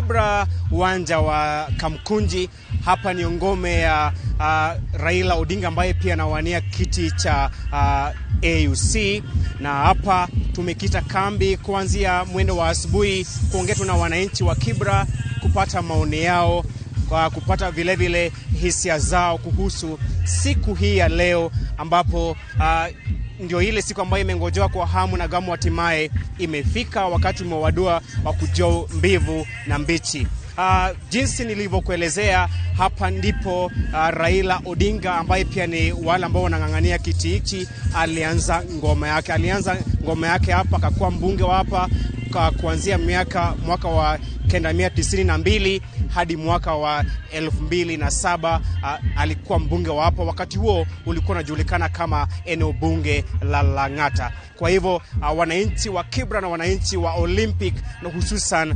Kibra, uwanja wa Kamkunji. Hapa ni ngome ya Raila Odinga ambaye pia anawania kiti cha AUC, na hapa tumekita kambi kuanzia mwendo wa asubuhi kuongea na wananchi wa Kibra kupata maoni yao, kwa kupata vile vile hisia zao kuhusu siku hii ya leo, ambapo ndio ile siku ambayo imengojewa kwa hamu na gamu. Hatimaye imefika, wakati umewadua wa kujua mbivu na mbichi. Jinsi nilivyokuelezea, hapa ndipo Raila Odinga ambaye pia ni wale ambao wanang'ang'ania kiti hiki alianza ngoma yake hapa, akakuwa mbunge wa hapa kuanzia mwaka wa 1992 hadi mwaka wa 2007 alikuwa mbunge wa hapa. Wakati huo ulikuwa unajulikana kama eneo bunge la Lang'ata. Kwa hivyo wananchi wa Kibra na wananchi wa Olympic na hususan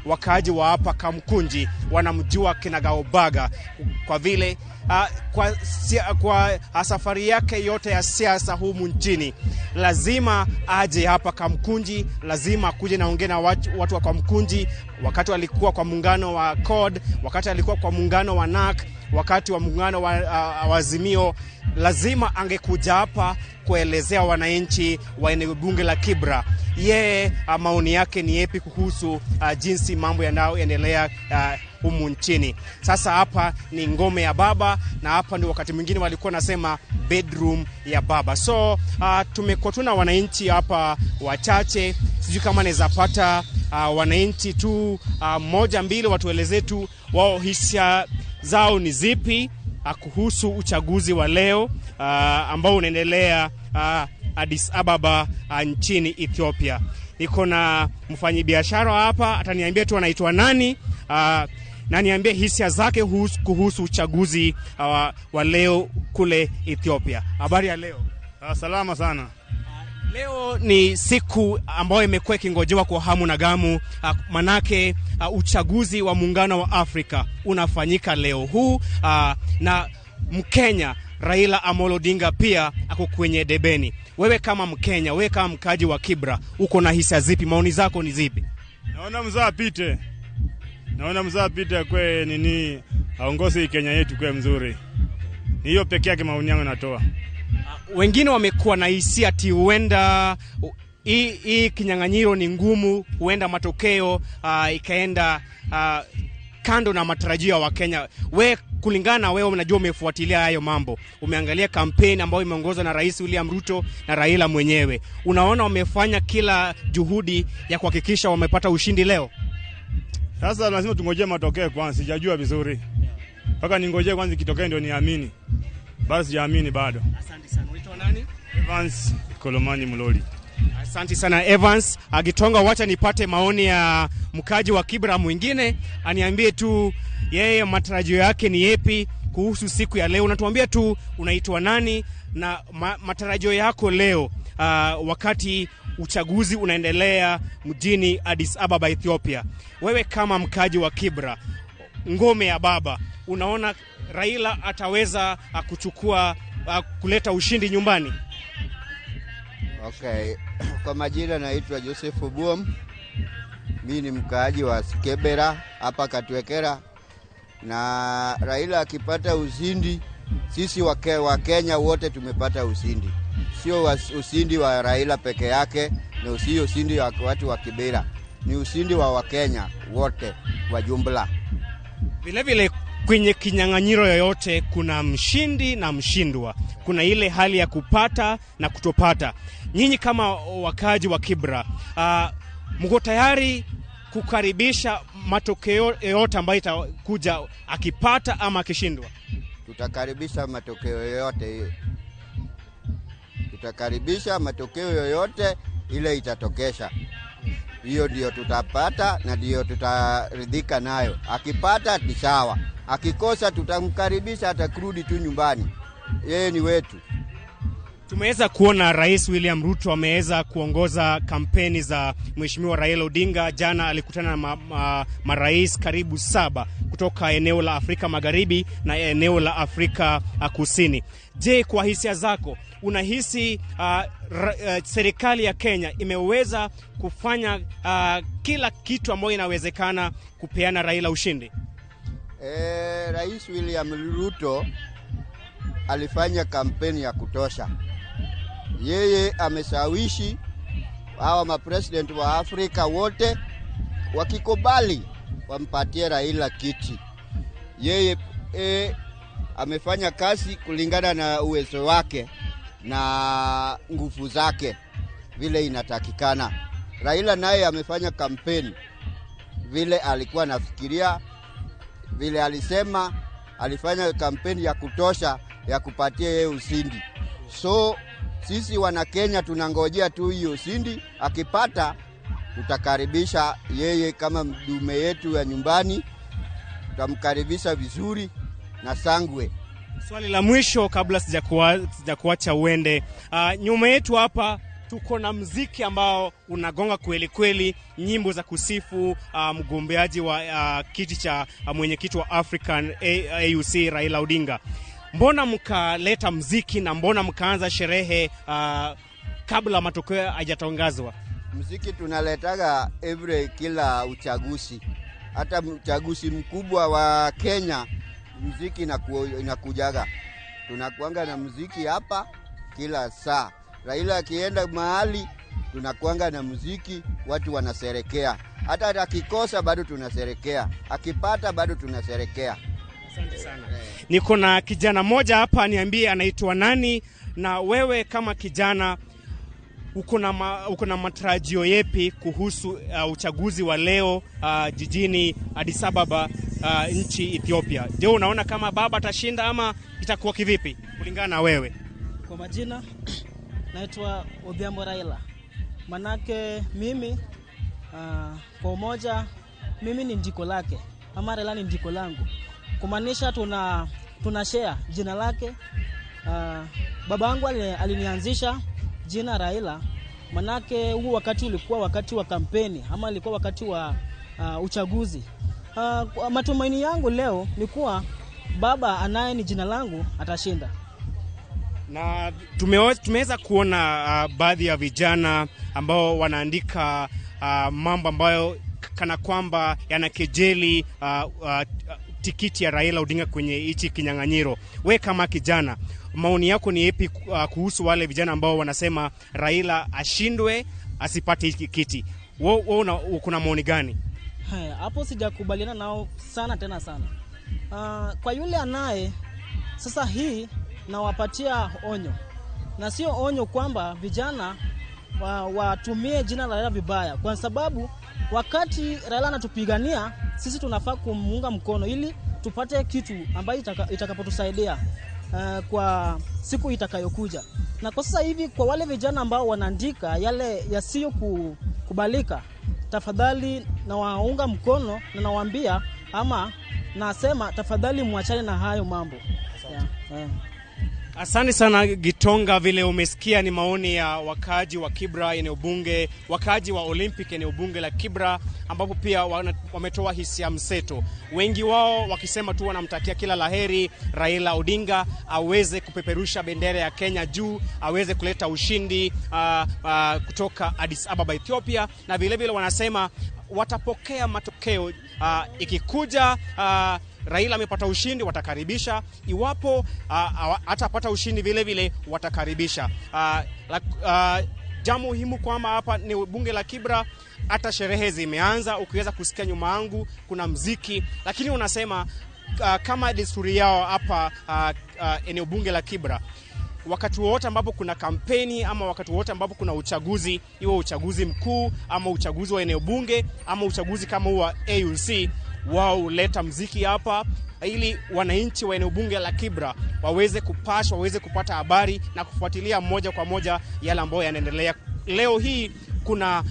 wakaaji wa hapa Kamkunji wanamjua kinagaubaga, kwa vile kwa safari yake yote ya siasa humu nchini lazima aje hapa Kamkunji, lazima kuje na ongea na watu wa Kamkunji. Wakati alikuwa kwa muungano wa CORD, wakati alikuwa kwa muungano wa NAK, wakati wa muungano wa Azimio, lazima angekuja hapa kuelezea wananchi wa eneo bunge la Kibra yeye maoni yake ni yapi kuhusu jinsi mambo yanayoendelea humu nchini. Sasa hapa ni ngome ya baba, na hapa ndio wakati mwingine walikuwa nasema bedroom ya baba. So tumekutana wananchi hapa wachache, sijui kama naweza pata wananchi tu moja mbili watueleze tu wao hisia zao ni zipi kuhusu uchaguzi wa leo ambao unaendelea Addis Ababa nchini Ethiopia. Niko na mfanyabiashara hapa, ataniambia tu anaitwa nani na niambie hisia zake kuhusu uchaguzi wa leo kule Ethiopia. Habari ya leo? Salama sana. Leo ni siku ambayo imekuwa ikingojewa kwa hamu na gamu, manake uchaguzi wa muungano wa Afrika unafanyika leo huu, na Mkenya Raila Amolo Odinga pia ako kwenye debeni. Wewe kama Mkenya, wewe kama mkaji wa Kibra, uko na hisia zipi? Maoni zako ni zipi? Naona mzaa pite kwe nini aongoze Kenya yetu kwe mzuri. Ni hiyo pekee yake maoni yangu natoa. Wengine wamekuwa na hisia ati huenda hii kinyang'anyiro ni ngumu, huenda matokeo ikaenda kando na matarajio wa Kenya. Wewe kulingana na wewe, unajua umefuatilia hayo mambo, umeangalia kampeni ambayo imeongozwa na Rais William Ruto na Raila mwenyewe, unaona wamefanya kila juhudi ya kuhakikisha wamepata ushindi leo? Sasa lazima tungojee matokeo kwanza, sijajua vizuri. Mpaka ningojee kwanza kitokee ndio niamini. Basi sijaamini bado. Asante sana. Unaitwa nani? Evans Kolomani Muloli. Asante sana Evans Agitonga. Wacha nipate maoni ya mkaji wa Kibra mwingine, aniambie tu yeye matarajio yake ni yapi kuhusu siku ya leo. Unatuambia tu unaitwa nani na matarajio yako leo wakati uchaguzi unaendelea mjini Addis Ababa, Ethiopia. Wewe kama mkaji wa Kibra, ngome ya baba, unaona Raila ataweza kuchukua kuleta ushindi nyumbani? Okay, kwa majina naitwa Joseph Buom. Mimi ni mkaaji wa Kibra hapa Katwekera, na Raila akipata ushindi, sisi wa Kenya wote tumepata ushindi. Sio ushindi wa Raila peke yake, na sio ushindi wa watu wa Kibra, ni ushindi wa Wakenya wote kwa jumla. Vile vile kwenye kinyang'anyiro yoyote kuna mshindi na mshindwa, kuna ile hali ya kupata na kutopata. Nyinyi kama wakaji wa Kibra, mko tayari kukaribisha matokeo yote ambayo itakuja akipata ama akishindwa? Tutakaribisha matokeo yoyote. Tutakaribisha matokeo yoyote ile itatokesha. Hiyo ndio tutapata na ndio tutaridhika nayo. Akipata ni sawa, akikosa tutamkaribisha, atakurudi tu nyumbani. Yeye ni wetu. Tumeweza kuona Rais William Ruto ameweza kuongoza kampeni za Mheshimiwa Raila Odinga. Jana alikutana na marais karibu 7 kutoka eneo la Afrika Magharibi na eneo la Afrika Kusini. Je, kwa hisia zako, unahisi serikali ya Kenya imeweza kufanya kila kitu ambayo inawezekana kupeana Raila ushindi? Rais William Ruto alifanya kampeni ya kutosha. Yeye ameshawishi hawa mapresident wa Afrika wote wakikubali wampatie Raila kiti. Yeye amefanya kazi kulingana na uwezo wake na nguvu zake vile inatakikana. Raila naye amefanya kampeni vile alikuwa nafikiria, vile alisema, alifanya kampeni ya kutosha ya kupatia yeye ushindi. So sisi wana Kenya tunangojea tu hiyo ushindi. Akipata tutakaribisha yeye kama mdume yetu ya nyumbani, tutamkaribisha vizuri na sangwe. Swali la mwisho kabla sijakuacha uende. Nyuma yetu hapa tuko na muziki ambao unagonga kweli kweli, nyimbo za kusifu mgombeaji wa kiti cha mwenyekiti wa African AUC Raila Odinga. Mbona mkaleta muziki na mbona mkaanza sherehe kabla matokeo hayajatangazwa? Muziki tunaletaga kila uchaguzi. Hata uchaguzi mkubwa wa Kenya muziki inakujaga. Tunakuanga na muziki hapa kila saa. Raila akienda mahali tunakuanga na muziki, watu wanaserekea. Hata akikosa bado tunaserekea, akipata bado tunaserekea. Asante sana. Niko na kijana mmoja hapa, niambie anaitwa nani, na wewe kama kijana uko na matarajio yapi kuhusu uchaguzi wa leo jijini Addis Ababa nchi Ethiopia? Je, unaona kama baba atashinda ama itakuwa kivipi kulingana na wewe? Kwa majina naitwa Odhiambo Raila. Manake mimi kwa umoja mimi ni ndiko lake, ama Raila ni ndiko langu. Kumaanisha tuna share jina lake. Babangu alinianzisha jina Raila, manake huu wakati ulikuwa wakati wa kampeni ama ilikuwa wakati wa uchaguzi. Matumaini yangu leo ni kuwa baba anaye ni jina langu atashinda. Na tumeweza kuona baadhi ya vijana ambao wanaandika mambo ambayo kana kwamba yanakejeli tikiti ya Raila Odinga kwenye hichi kinyang'anyiro. We kama kijana, maoni yako ni yapi kuhusu wale vijana ambao wanasema Raila ashindwe asipate hiki kiti? Wewe kuna maoni gani? Hapo sijakubaliana nao sana. Kwa yule anaye sasa hii nawapatia onyo. Na sio onyo kwamba vijana watumie jina la Raila vibaya, kwa sababu wakati Raila anatupigania sisi tunafaa kumuunga mkono ili tupate kitu ambayo itakapotusaidia kwa siku itakayokuja. Na kwa sasa hivi kwa wale vijana ambao wanaandika yale yasiyo kubalika, tafadhali na waunga mkono na nawaambia ama nasema tafadhali muachane na hayo mambo. Asante sana Gitonga. Vile umesikia ni maoni ya wakaaji wa Kibra eneo bunge, wakaaji wa Olympic eneo bunge la Kibra, ambapo pia wametoa hisia mseto. Wengi wao wakisema tu wanamtakia kila laheri Raila Odinga aweze kupeperusha bendera ya Kenya juu, aweze kuleta ushindi kutoka Addis Ababa Ethiopia, na vile vile wanasema watapokea matokeo ikikuja Raila amepata ushindi watakaribisha, iwapo atapata ushindi vile vile watakaribisha. Jambo muhimu kwamba hapa ni bunge la Kibra, hata sherehe zimeanza. Ukiweza kusikia nyuma yangu kuna muziki, lakini unasema kama desturi yao hapa eneo bunge la Kibra, wakati wote ambapo kuna kampeni ama wakati wote ambapo kuna uchaguzi, iwe uchaguzi mkuu ama uchaguzi wa eneo bunge ama uchaguzi kama wa AUC, wao huleta muziki hapa ili wananchi wa eneo bunge la Kibra waweze kupashwa, waweze kupata habari na kufuatilia moja kwa moja yale ambayo yanaendelea. Leo hii kuna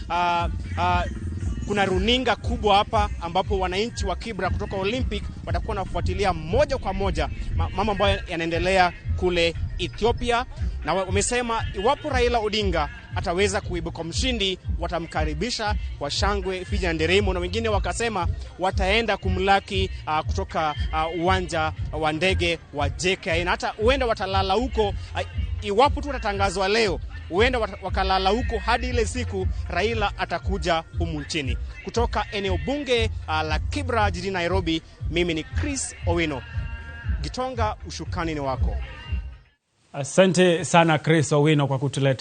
runinga kubwa hapa ambapo wananchi wa Kibra kutoka Olympic watakuwa nafuatilia moja kwa moja mambo ambayo yanaendelea kule Ethiopia, na wamesema iwapo Raila Odinga ataweza kuibuka mshindi watamkaribisha kwa shangwe, fija na nderemo, na wengine wakasema wataenda kumlaki kutoka uwanja wa ndege wa JKIA, na hata uenda watalala huko iwapo tu watatangazwa leo, huenda wakalala huko hadi ile siku Raila atakuja humu nchini. Kutoka eneo bunge la Kibra jijini Nairobi, mimi ni Chris Owino. Gitonga, ushukani ni wako. Asante sana Chris Owino kwa kutuletea